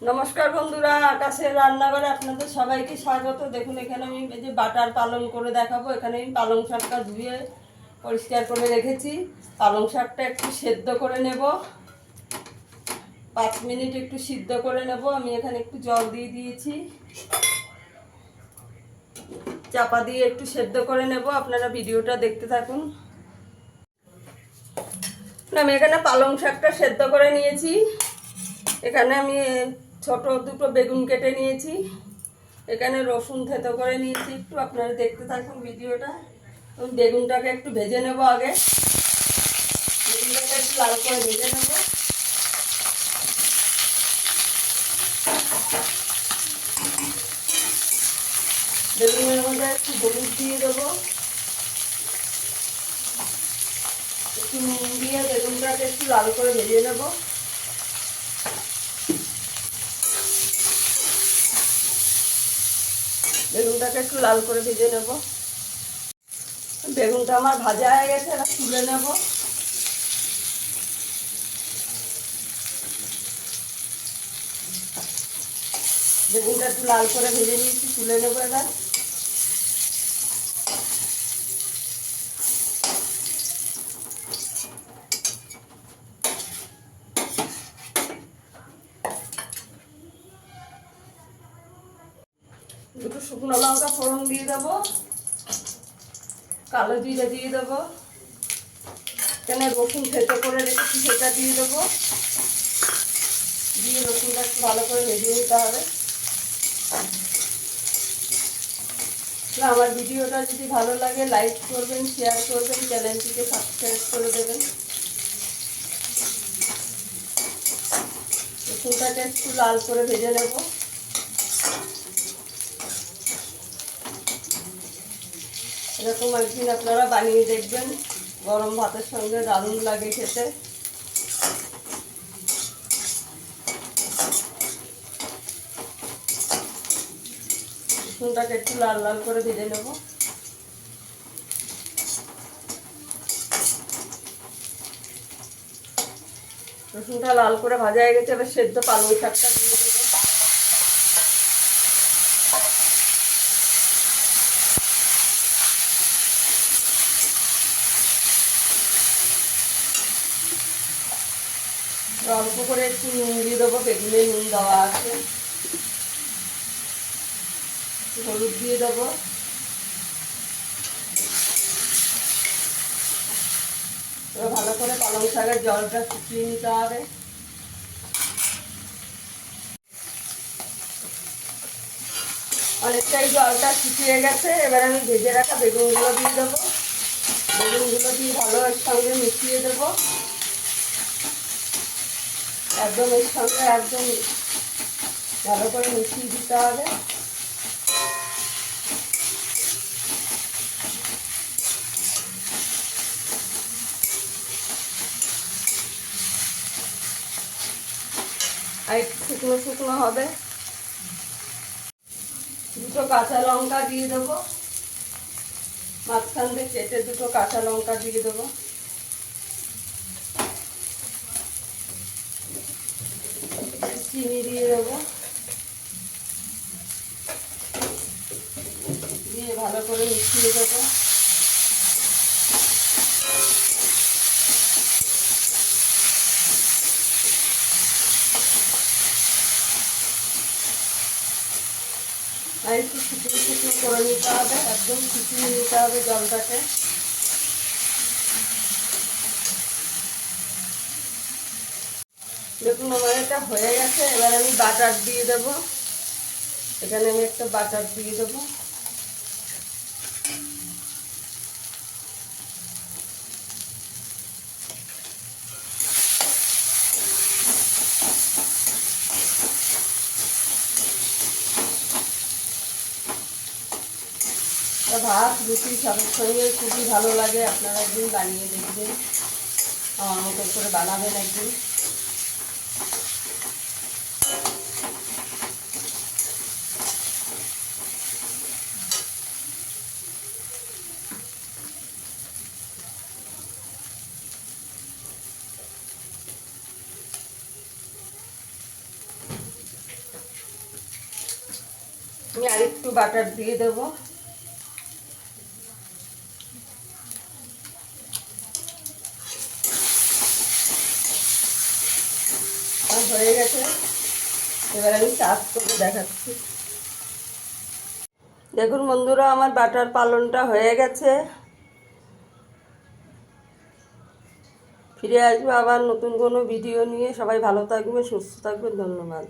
নমস্কার বন্ধুরা, আকাশের রান্নাঘরে আপনাদের সবাইকে স্বাগত। দেখুন এখানে আমি এই যে বাটার পালং করে দেখাবো। এখানে আমি পালং শাকটা ধুয়ে পরিষ্কার করে রেখেছি। পালং শাকটা একটু সেদ্ধ করে নেব, 5 মিনিট একটু সিদ্ধ করে নেব। আমি এখানে একটু জল দিয়ে দিয়েছি, চাপা দিয়ে একটু সেদ্ধ করে নেব। আপনারা ভিডিওটা দেখতে থাকুন। আমি এখানে পালং শাকটা সেদ্ধ করে নিয়েছি। এখানে আমি ছোট দুটো বেগুন কেটে নিয়েছি, এখানে রসুন থেতো করে নিয়েছি একটু। আপনারা দেখতে থাকুন ভিডিওটা। আমি বেগুনটাকে একটু ভেজে নেব আগে। বেগুনটাকে একটু লাল করে ভেজে নেব। বেগুনের মধ্যে একটু হলুদ দিয়ে দেবো, একটু নুন দিয়ে বেগুনটাকে একটু লাল করে ভেজে নেব। বেগুনটাকে একটু লাল করে ভেজে নেব। বেগুনটা আমার ভাজা হয়ে গেছে, এবার তুলে নেব। বেগুনটা একটু লাল করে ভেজে নিয়েছি, তুলে নেবো এবার। দুটো শুকনো লঙ্কা ফোড়ন দিয়ে দেবো, কালো জিরে দিয়ে দেবো, এখানে রসুন থেতো করে রেখেছি সেটা দিয়ে দেবো। দিয়ে রসুনটা একটু ভালো করে ভেজে নিতে হবে। আমার ভিডিওটা যদি ভালো লাগে লাইক করবেন, শেয়ার করবেন, চ্যানেলটিকে সাবস্ক্রাইব করে দেবেন। রসুনটাকে একটু লাল করে ভেজে নেব। এরকম একদিন আপনারা বানিয়ে দেখবেন, গরম ভাতের সঙ্গে দারুণ লাগে খেতে। রসুনটাকে একটু লাল লাল করে ভেজে নেব। রসুনটা লাল করে ভাজা হয়ে গেছে, এবার সেদ্ধ পালং শাকটা দিয়ে দেবো। অল্প করে একটু নুন দিয়ে দেবো, বেগুনে নুন দেওয়া আছে। হলুদ দিয়ে দেবো। এবার ভালো করে পালং শাকের জলটা শুকিয়ে নিতে হবে। অনেকটাই জলটা শুকিয়ে গেছে, এবার আমি ভেজে রাখা বেগুনগুলো দিয়ে দেবো। বেগুনগুলো দিয়ে ভালো এর সঙ্গে মিশিয়ে দেবো, একদম এর সঙ্গে একদম ভালো করে মিশিয়ে দিতে হবে। আর একটু শুকনো শুকনো হবে। দুটো কাঁচা লঙ্কা দিয়ে দেবো, মাঝখান দিয়ে কেটে দুটো কাঁচা লঙ্কা দিয়ে দেবো। চিনি দিয়ে দেবো, দিয়ে ভালো করে মিশিয়ে দেবো। আর একটু শুকনো শুকনো করে নিতে হবে, একদম শুকিয়ে নিতে হবে জলটাকে। দেখুন আমার এটা হয়ে গেছে, এবার আমি বাটার দিয়ে দেবো। এখানে আমি একটা বাটার দিয়ে দেবো। ভাত রুটি সবের সঙ্গে খুবই ভালো লাগে। আপনারা একদিন বানিয়ে দেখবেন, আমার মতো করে বানাবেন একদিন। আমি আরেকটু বাটার দিয়ে দেবো। হয়ে গেছে, এবার আমি সার্ভ করে দেখাচ্ছি। দেখুন বন্ধুরা, আমার বাটার পালনটা হয়ে গেছে। ফিরে আসবো আবার নতুন কোনো ভিডিও নিয়ে। সবাই ভালো থাকবে, সুস্থ থাকবে, ধন্যবাদ।